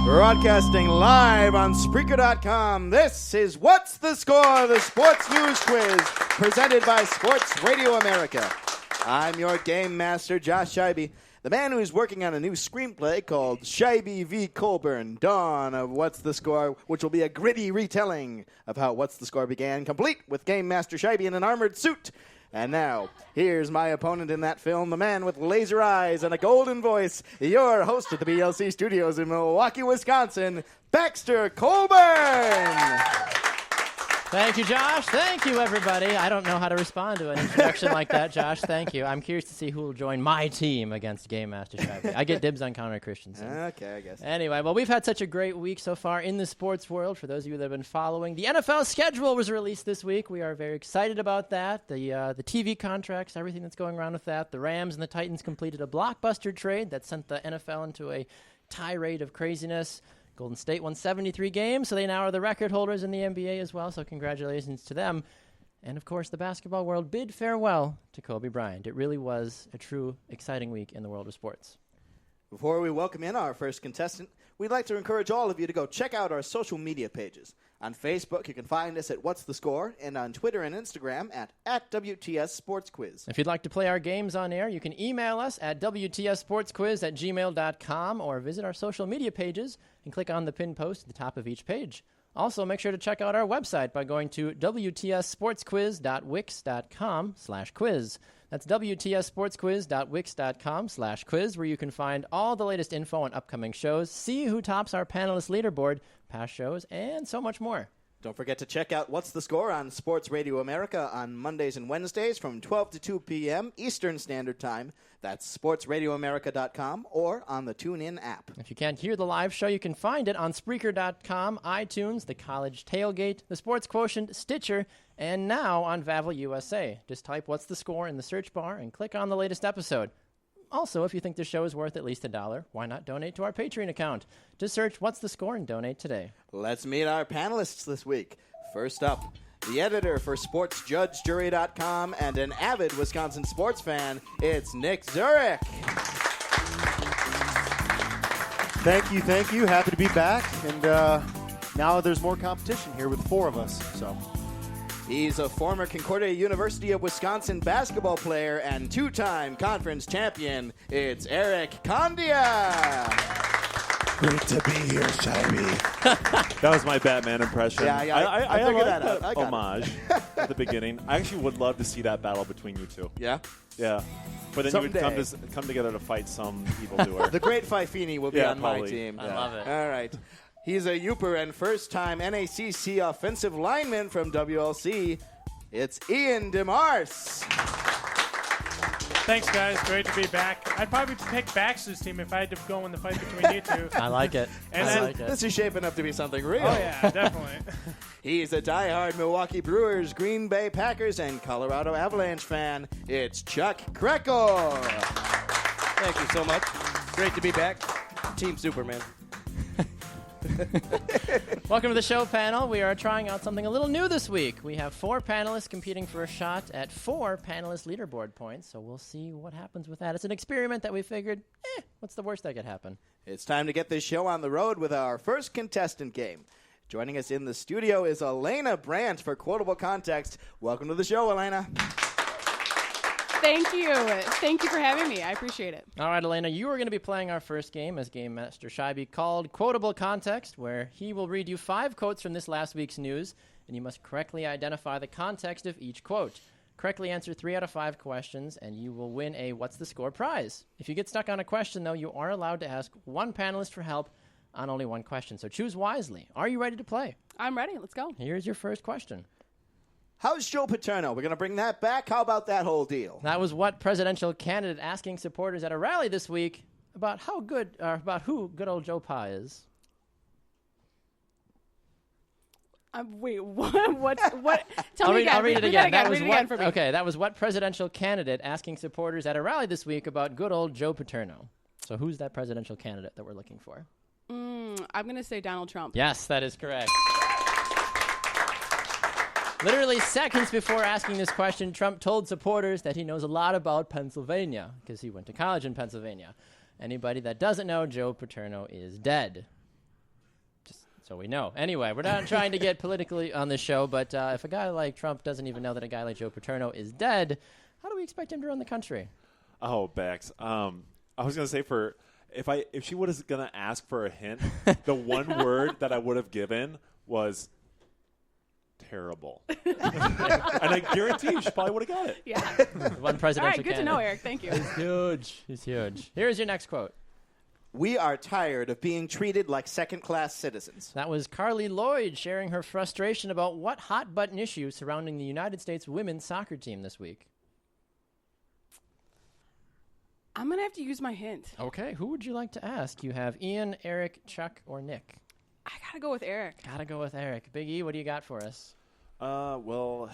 Broadcasting live on Spreaker.com, this is What's the Score, the sports news quiz, presented by Sports Radio America. I'm your game master, Josh Scheibe, the man who is working on a new screenplay called Scheibe v. Colburn, Dawn of What's the Score, which will be a gritty retelling of how What's the Score began, complete with Game Master Scheibe in an armored suit. And now, here's my opponent in that film, the man with laser eyes and a golden voice, your host of the BLC studios in Milwaukee, Wisconsin, Baxter Colburn. Thank you, Josh. Thank you, everybody. I don't know how to respond to an introduction like that, Josh. Thank you. I'm curious to see who will join my team against Game Master Scheibe. I get dibs on Connor Christensen. Okay, I guess. Anyway, well, we've had such a great week so far in the sports world. For those of you that have been following, the NFL schedule was released this week. We are very excited about that. The TV contracts, everything that's going around with that. The Rams and the Titans completed a blockbuster trade that sent the NFL into a tirade of craziness. Golden State won 73 games, so they now are the record holders in the NBA as well, so congratulations to them. And, of course, the basketball world bid farewell to Kobe Bryant. It really was a true exciting week in the world of sports. Before we welcome in our first contestant, we'd like to encourage all of you to go check out our social media pages. On Facebook, you can find us at What's the Score, and on Twitter and Instagram at WTS Sports Quiz. If you'd like to play our games on air, you can email us at WTSSportsQuiz@gmail.com or visit our social media pages and click on the pinned post at the top of each page. Also, make sure to check out our website by going to WTSSportsQuiz.wix.com/quiz. That's WTSSportsQuiz.wix.com/quiz, where you can find all the latest info on upcoming shows, see who tops our panelist leaderboard, past shows, and so much more. Don't forget to check out What's the Score on Sports Radio America on Mondays and Wednesdays from 12 to 2 p.m. Eastern Standard Time. That's sportsradioamerica.com or on the TuneIn app. If you can't hear the live show, you can find it on Spreaker.com, iTunes, the College Tailgate, the Sports Quotient, Stitcher, and now on Vavel USA. Just type What's the Score in the search bar and click on the latest episode. Also, if you think the show is worth at least $1, why not donate to our Patreon account? Just search What's the Score and donate today. Let's meet our panelists this week. First up, the editor for SportsJudgeJury.com and an avid Wisconsin sports fan, it's Nick Zurich. Thank you. Happy to be back. And now there's more competition here with four of us. So he's a former Concordia University of Wisconsin basketball player and two-time conference champion. It's Erik Condia. Great to be here, Scheibe. That was my Batman impression. Yeah, I figured that out. I got homage at the beginning. I actually would love to see that battle between you two. Yeah? Yeah. But then Someday. you would come together to fight some evildoer. The Great Fifini will be on probably. my team. I love it. All right. He's a Youper and first-time NACC offensive lineman from WLC. It's Ian DeMarse. Thanks, guys. Great to be back. I'd probably pick Baxter's team if I had to go in the fight between you two. I like it. This is shaping up to be something real. Oh, yeah, definitely. He's a diehard Milwaukee Brewers, Green Bay Packers, and Colorado Avalanche fan. It's Chuck Kreckel. Thank you so much. Great to be back. Team Superman. Welcome to the show, panel. We are trying out something a little new this week. We have 4 panelists competing for a shot at 4 panelist leaderboard points, so we'll see what happens with that. It's an experiment that we figured, what's the worst that could happen? It's time to get this show on the road with our first contestant game. Joining us in the studio is Elena Brandt for Quotable Context. Welcome to the show, Elena. Thank you. Thank you for having me. I appreciate it. All right, Elena, you are going to be playing our first game, as Game Master Scheibe called Quotable Context, where he will read you 5 quotes from this last week's news, and you must correctly identify the context of each quote. Correctly answer 3 out of 5 questions, and you will win a What's the Score prize. If you get stuck on a question, though, you are allowed to ask one panelist for help on only one question, so choose wisely. Are you ready to play? I'm ready. Let's go. Here's your first question. How's Joe Paterno? We're going to bring that back. How about that whole deal? That was what presidential candidate asking supporters at a rally this week about who good old Joe Pa is. Wait, what? Tell me again. I'll read it again. Read it again for me. Okay, that was what presidential candidate asking supporters at a rally this week about good old Joe Paterno. So who's that presidential candidate that we're looking for? I'm going to say Donald Trump. Yes, that is correct. Literally seconds before asking this question, Trump told supporters that he knows a lot about Pennsylvania because he went to college in Pennsylvania. Anybody that doesn't know, Joe Paterno is dead. So we know. Anyway, we're not trying to get politically on this show, but if a guy like Trump doesn't even know that a guy like Joe Paterno is dead, how do we expect him to run the country? Oh, Bax. I was gonna say if she was gonna ask for a hint, the one word that I would have given was terrible. And I guarantee you she probably would have got it. Yeah. One presidential All right, good to know, candidate. Eric. Thank you. He's huge. He's huge. Here's your next quote. We are tired of being treated like second-class citizens. That was Carly Lloyd sharing her frustration about what hot-button issues surrounding the United States women's soccer team this week. I'm going to have to use my hint. Okay, who would you like to ask? You have Ian, Eric, Chuck, or Nick? I got to go with Eric. Gotta go with Eric. Big E, what do you got for us? Well,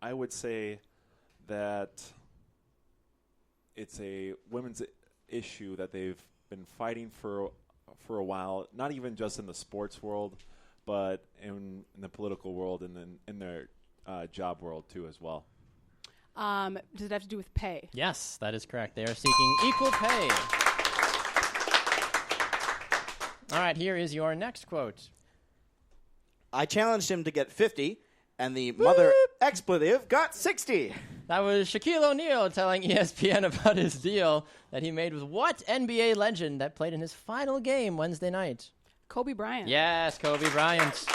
I would say that it's a women's issue that they've been fighting for a while, not even just in the sports world, but in the political world and then in their job world too as well. Does it have to do with pay? Yes, that is correct. They are seeking equal pay. All right, here is your next quote. I challenged him to get 50, and the mother expletive got 60. That was Shaquille O'Neal telling ESPN about his deal that he made with what NBA legend that played in his final game Wednesday night? Kobe Bryant. Yes, Kobe Bryant.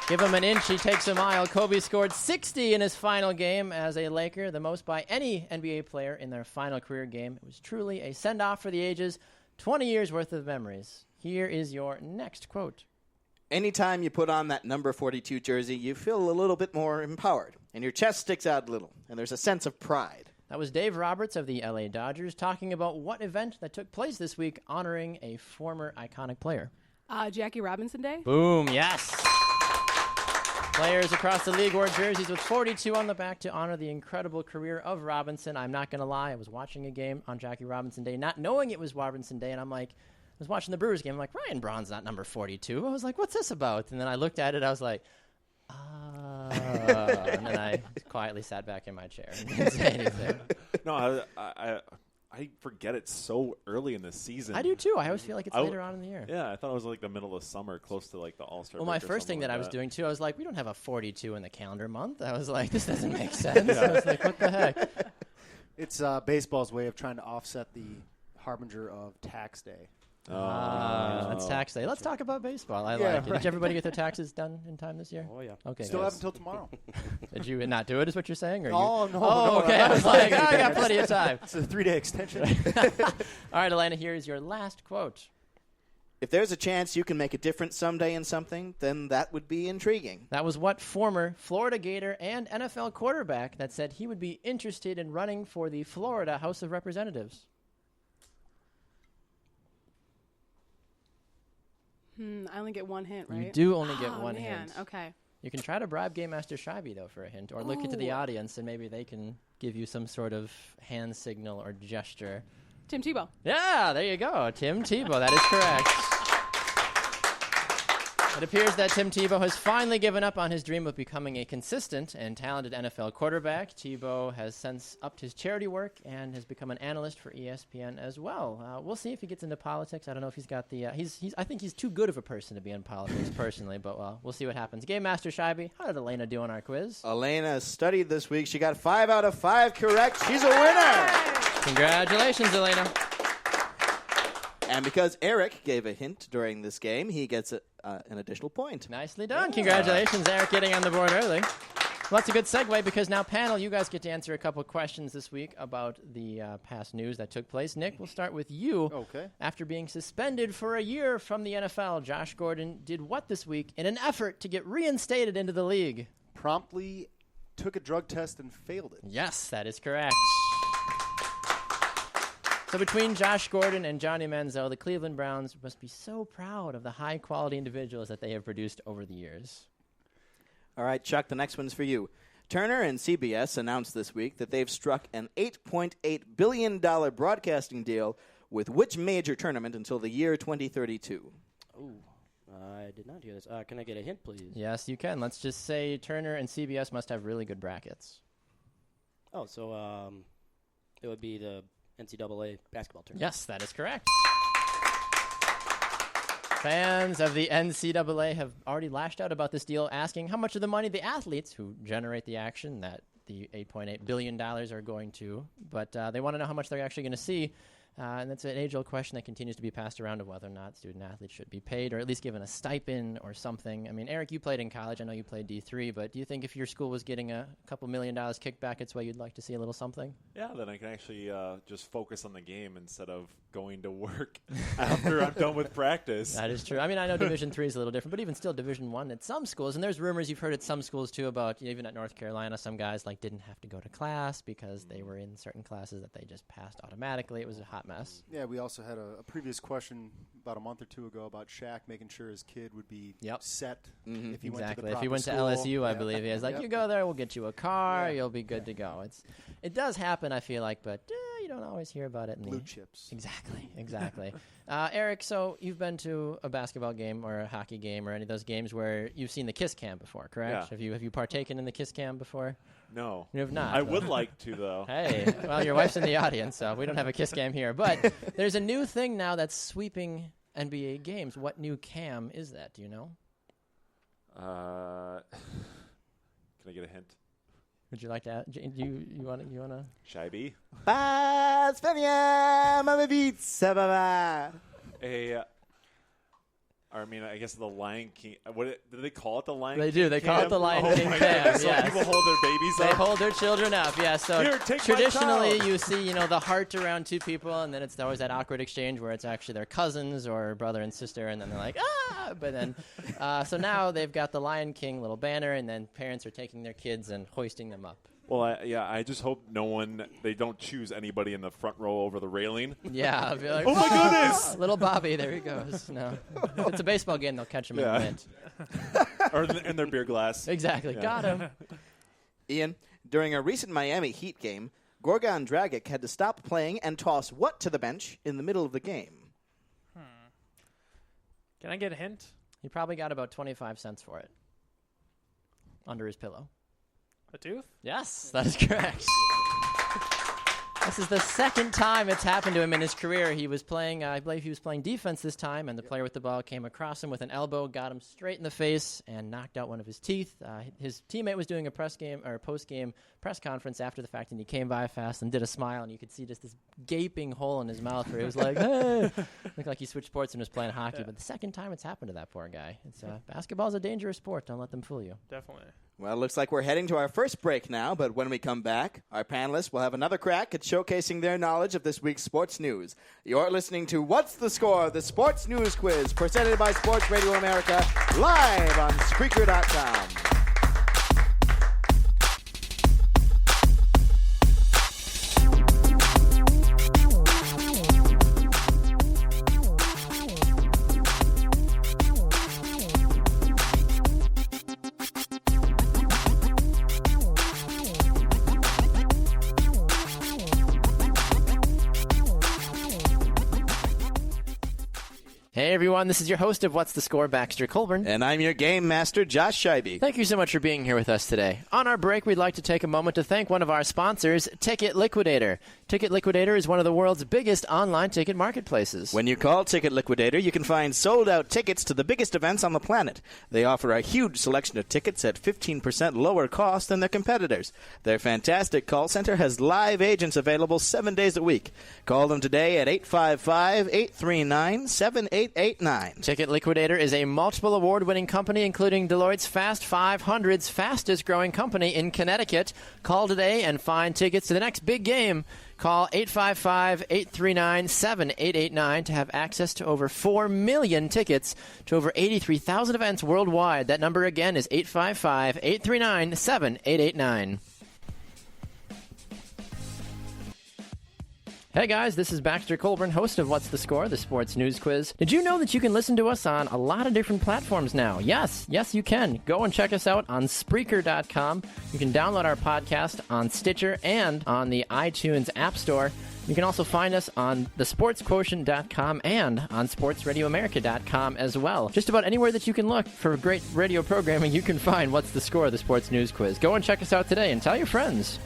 Give him an inch, he takes a mile. Kobe scored 60 in his final game as a Laker, the most by any NBA player in their final career game. It was truly a send-off for the ages, 20 years worth of memories. Here is your next quote. Anytime you put on that number 42 jersey, you feel a little bit more empowered, and your chest sticks out a little, and there's a sense of pride. That was Dave Roberts of the LA Dodgers talking about what event that took place this week honoring a former iconic player. Jackie Robinson Day. Boom, yes. Players across the league wore jerseys with 42 on the back to honor the incredible career of Robinson. I'm not going to lie, I was watching a game on Jackie Robinson Day, not knowing it was Robinson Day, and I was watching the Brewers game. I'm like, Ryan Braun's not number 42. I was like, what's this about? And then I looked at it. I was like, and then I quietly sat back in my chair and didn't say anything. No, I forget it so early in the season. I do too. I always feel like it's later on in the year. Yeah, I thought it was like the middle of summer, close to like the All-Star Well, break my or first thing something that I like was doing too, I was like, we don't have a 42 in the calendar month. I was like, this doesn't make sense. I was like, what the heck? It's baseball's way of trying to offset the harbinger of tax day. That's tax day. Let's talk about baseball. I like it. Did everybody get their taxes done in time this year? Oh, yeah. Okay. Still have until tomorrow. Did you not do it, is what you're saying? Or Oh, you? no. Oh, no, okay. I was like, I got plenty of time. It's a 3-day extension. All right, Elena, here is your last quote. If there's a chance you can make a difference someday in something, then that would be intriguing. That was what former Florida Gator and NFL quarterback that said he would be interested in running for the Florida House of Representatives. I only get one hint, right? You do only get one man. hint. Okay. You can try to bribe Game Master Scheibe, though, for a hint, or look into the audience, and maybe they can give you some sort of hand signal or gesture. Tim Tebow. Yeah, there you go. Tim Tebow. That is correct. It appears that Tim Tebow has finally given up on his dream of becoming a consistent and talented NFL quarterback. Tebow has since upped his charity work and has become an analyst for ESPN as well. We'll see if he gets into politics. I don't know if he's got the I think he's too good of a person to be in politics personally, but we'll see what happens. Game Master Scheibe, how did Elena do on our quiz? Elena studied this week. She got 5 out of 5 correct. She's a winner. Congratulations, Elena. And because Eric gave a hint during this game, he gets an additional point. Nicely done. Congratulations, Eric, getting on the board early. Well, that's a good segue because now, panel, you guys get to answer a couple questions this week about the past news that took place. Nick, we'll start with you. Okay. After being suspended for a year from the NFL, Josh Gordon did what this week in an effort to get reinstated into the league? Promptly took a drug test and failed it. Yes, that is correct. So between Josh Gordon and Johnny Manziel, the Cleveland Browns must be so proud of the high-quality individuals that they have produced over the years. All right, Chuck, the next one's for you. Turner and CBS announced this week that they've struck an $8.8 billion broadcasting deal with which major tournament until the year 2032? Oh, I did not hear this. Can I get a hint, please? Yes, you can. Let's just say Turner and CBS must have really good brackets. Oh, so it would be the NCAA basketball tournament. Yes, that is correct. Fans of the NCAA have already lashed out about this deal, asking how much of the money the athletes who generate the action that the $8.8 billion are going to, but they want to know how much they're actually going to see. And that's an age-old question that continues to be passed around of whether or not student-athletes should be paid or at least given a stipend or something. I mean, Eric, you played in college. I know you played D3, but do you think if your school was getting a couple $1 million kicked back its way, you'd like to see a little something? Yeah, then I can actually just focus on the game instead of going to work after I'm done with practice. That is true. I mean, I know Division III is a little different, but even still Division I at some schools, and there's rumors you've heard at some schools too about, even at North Carolina, some guys like didn't have to go to class because they were in certain classes that they just passed automatically. It was a hot mess. Yeah, we also had a previous question about a month or two ago about Shaq making sure his kid would be set if he went to the proper If he went school. to LSU, I believe he was like, you go there, we'll get you a car, Yeah. you'll be good to go. It does happen, I feel like, but you don't always hear about it. In Blue chips. Exactly. Eric, so you've been to a basketball game or a hockey game or any of those games where you've seen the Kiss Cam before, correct? Yeah. Have you partaken in the Kiss Cam before? No. You have not. I would like to, though. Hey, well, your wife's in the audience, so we don't have a Kiss Cam here. But there's a new thing now that's sweeping NBA games. What new cam is that? Do you know? Can I get a hint? Would you like to add? Do you want to? Shibey? I guess the Lion King. Do they call it the Lion King? They do. They call cam? it the Lion Oh King my cam. God. So Yes. people hold their babies They up? hold their children up, yeah. So Here, take my traditionally, child. you see, the heart around two people, and then it's always that awkward exchange where it's actually their cousins or brother and sister, and then they're like, ah! But then, so now they've got the Lion King little banner, and then parents are taking their kids and hoisting them up. Well, I just hope they don't choose anybody in the front row over the railing. Yeah, I'll be like, Oh my goodness! little Bobby, there he goes. No, if it's a baseball game, they'll catch him in a minute. Or in their beer glass. Exactly, Yeah. got him. Ian, during a recent Miami Heat game, Gorgon Dragic had to stop playing and toss what to the bench in the middle of the game? Can I get a hint? He probably got about 25 cents for it under his pillow. A tooth? Yes, that is correct. This is the second time it's happened to him in his career. He was playing, I believe he was playing defense this time, and the player with the ball came across him with an elbow, got him straight in the face, and knocked out one of his teeth. His teammate was doing a post-game press conference after the fact, and he came by fast and did a smile, and you could see just this gaping hole in his mouth where he was like, hey! Looked like he switched sports and was playing hockey, but the second time it's happened to that poor guy. Basketball's a dangerous sport. Don't let them fool you. Definitely. Well, it looks like we're heading to our first break now, but when we come back, our panelists will have another crack at showcasing their knowledge of this week's sports news. You're listening to What's the Score? The Sports News Quiz, presented by Sports Radio America, live on Spreaker.com. Hey everyone, this is your host of What's the Score, Baxter Colburn. And I'm your game master, Josh Scheibe. Thank you so much for being here with us today. On our break, we'd like to take a moment to thank one of our sponsors, Ticket Liquidator. Ticket Liquidator is one of the world's biggest online ticket marketplaces. When you call Ticket Liquidator, you can find sold-out tickets to the biggest events on the planet. They offer a huge selection of tickets at 15% lower cost than their competitors. Their fantastic call center has live agents available 7 days a week. Call them today at 855-839-7889. Ticket Liquidator is a multiple award-winning company, including Deloitte's Fast 500's fastest-growing company in Connecticut. Call today and find tickets to the next big game. Call 855-839-7889 to have access to over 4 million tickets to over 83,000 events worldwide. That number again is 855-839-7889. Hey guys, this is Baxter Colburn, host of What's the Score, the sports news quiz. Did you know that you can listen to us on a lot of different platforms now? Yes, you can. Go and check us out on Spreaker.com. You can download our podcast on Stitcher and on the iTunes App Store. You can also find us on thesportsquotient.com and on sportsradioamerica.com as well. Just about anywhere that you can look for great radio programming, you can find What's the Score, the sports news quiz. Go and check us out today and tell your friends.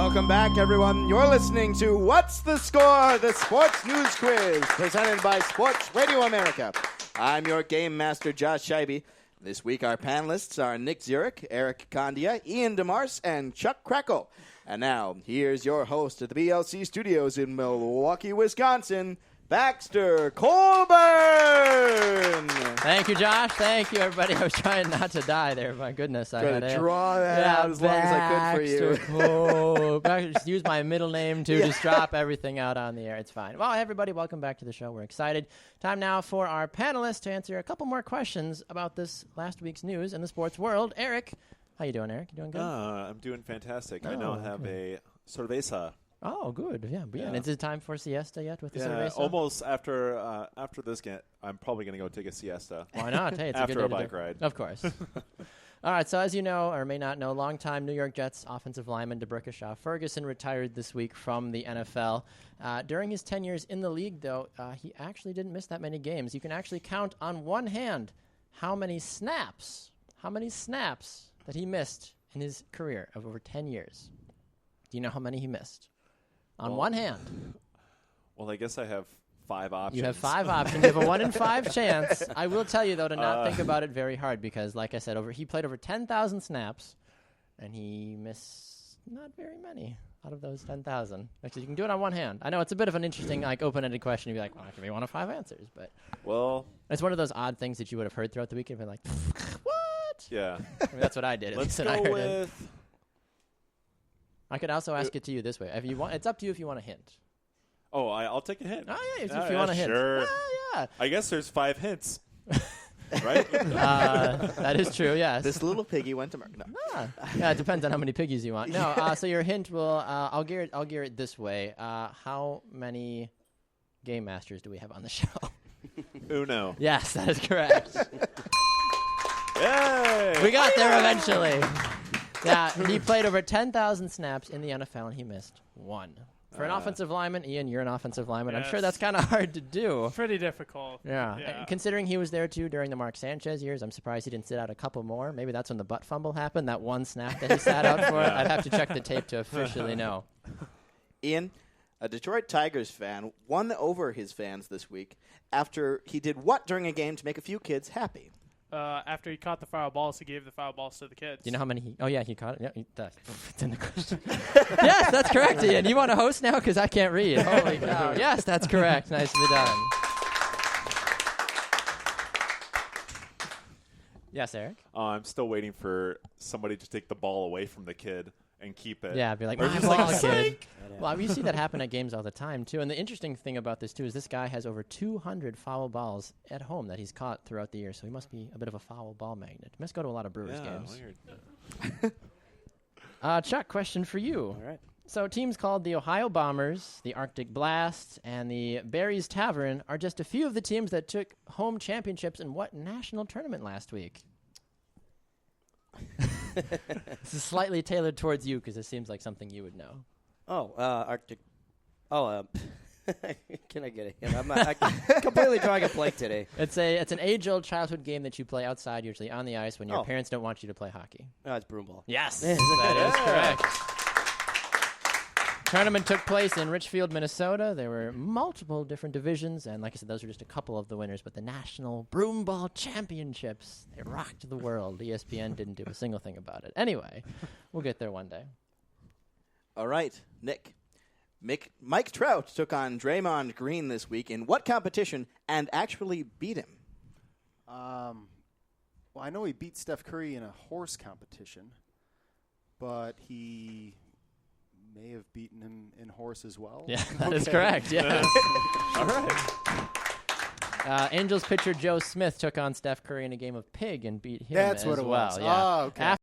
Welcome back, everyone. You're listening to What's the Score? The Sports News Quiz, presented by Sports Radio America. I'm your game master, Josh Scheibe. This week, our panelists are Nick Zurich, Erik Condia, Ian DeMarse, and Chuck Kreckel. And now, here's your host at the BLC Studios in Milwaukee, Wisconsin, Baxter Colburn. Thank you, Josh. Thank you, everybody. I was trying not to die there. My goodness. I had to draw that out as long as I could for you. Baxter, just use my middle name to just drop everything out on the air. It's fine. Well, everybody, welcome back to the show. We're excited. Time now for our panelists to answer a couple more questions about this last week's news in the sports world. Erik, how you doing, Erik? You doing good? I'm doing fantastic. I now have a cerveza. Oh, good. Yeah. And is it time for siesta yet with the cerveza? Almost after this game, I'm probably going to go take a siesta. Why not? Hey, it's after a good a day bike ride. Of course. All right, so as you know, or may not know, longtime New York Jets offensive lineman DeBrickashaw Ferguson retired this week from the NFL. During his 10 years in the league, though, he actually didn't miss that many games. You can actually count on one hand how many snaps that he missed in his career of over 10 years. Do you know how many he missed? On one hand. Well, I guess I have 5 options. You have 5 options. You have a 1 in 5 chance. I will tell you, though, to not think about it very hard because, like I said, he played over 10,000 snaps, and he missed not very many out of those 10,000. Actually, you can do it on one hand. I know it's a bit of an interesting, open-ended question. You'd be like, well, give me 1 of 5 answers. But it's one of those odd things that you would have heard throughout the week and been like, what? Yeah. I mean, that's what I did. Let's go go with... I could also ask it to you this way. If you want, it's up to you if you want a hint. Oh, I'll take a hint. Oh, yeah, if you want a hint. Sure. Yeah. I guess there's 5 hints. Right? That is true, yes. This little piggy went to Merck. No. Yeah, it depends on how many piggies you want. No, so your hint will, I'll gear it this way. How many game masters do we have on the show? Uno. Yes, that is correct. Yay! We got there eventually. Yeah, he played over 10,000 snaps in the NFL, and he missed 1. For an offensive lineman, Ian, you're an offensive lineman. Yes. I'm sure that's kind of hard to do. Pretty difficult. Yeah. And considering he was there, too, during the Mark Sanchez years, I'm surprised he didn't sit out a couple more. Maybe that's when the butt fumble happened, that 1 snap that he sat out for. I'd have to check the tape to officially know. Ian, a Detroit Tigers fan, won over his fans this week after he did what during a game to make a few kids happy? After he caught the foul balls, he gave the foul balls to the kids. Do you know how many he caught it? Yeah, it's in the question. Yes, that's correct, Ian. You want to host now? Because I can't read. Holy cow. Yes, that's correct. Nicely done. Yes, Erik? I'm still waiting for somebody to take the ball away from the kid and keep it. Yeah, be like, or my just ball, like, kid. Well, you see that happen at games all the time, too. And the interesting thing about this, too, is this guy has over 200 foul balls at home that he's caught throughout the year. So he must be a bit of a foul ball magnet. He must go to a lot of Brewers games. Weird. Chuck, question for you. All right. So teams called the Ohio Bombers, the Arctic Blast, and the Barry's Tavern are just a few of the teams that took home championships in what national tournament last week? This is slightly tailored towards you because it seems like something you would know. Oh, Arctic. Oh, can I get a hint? I'm completely drawing a blank today. It's an age-old childhood game that you play outside, usually on the ice, when your parents don't want you to play hockey. Oh, it's broomball. Yes, that is correct. Tournament took place in Richfield, Minnesota. There were multiple different divisions, and like I said, those were just a couple of the winners. But the National Broomball Championships, they rocked the world. ESPN didn't do a single thing about it. Anyway, we'll get there one day. All right, Nick. Mike Trout took on Draymond Green this week in what competition and actually beat him? Well, I know he beat Steph Curry in a horse competition, but he may have beaten him in horse as well. Yeah, that is correct. Yeah. All right. Angels pitcher Joe Smith took on Steph Curry in a game of pig and beat him That's as what it well. was. Yeah. Oh, okay.